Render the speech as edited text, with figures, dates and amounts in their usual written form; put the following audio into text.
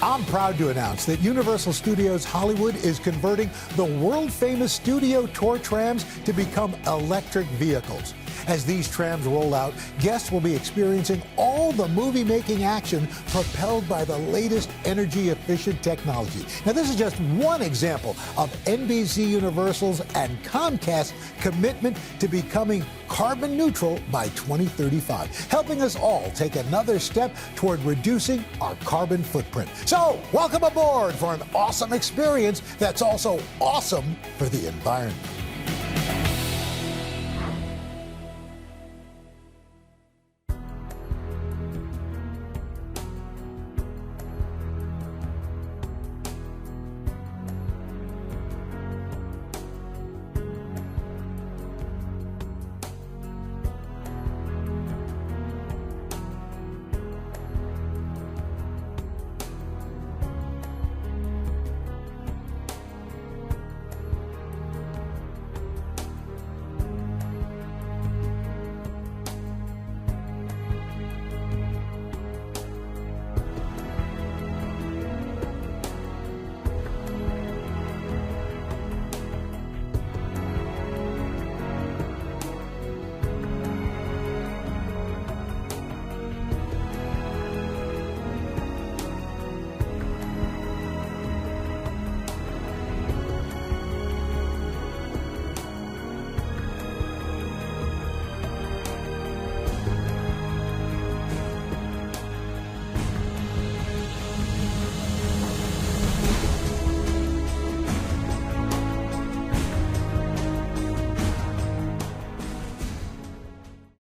I'm proud to announce that Universal Studios Hollywood is converting the world-famous studio tour trams to become electric vehicles. As these trams roll out, guests will be experiencing all the movie-making action propelled by the latest energy-efficient technology. Now, this is just one example of NBC Universal's and Comcast's commitment to becoming carbon neutral by 2035, helping us all take another step toward reducing our carbon footprint. So, welcome aboard for an awesome experience that's also awesome for the environment.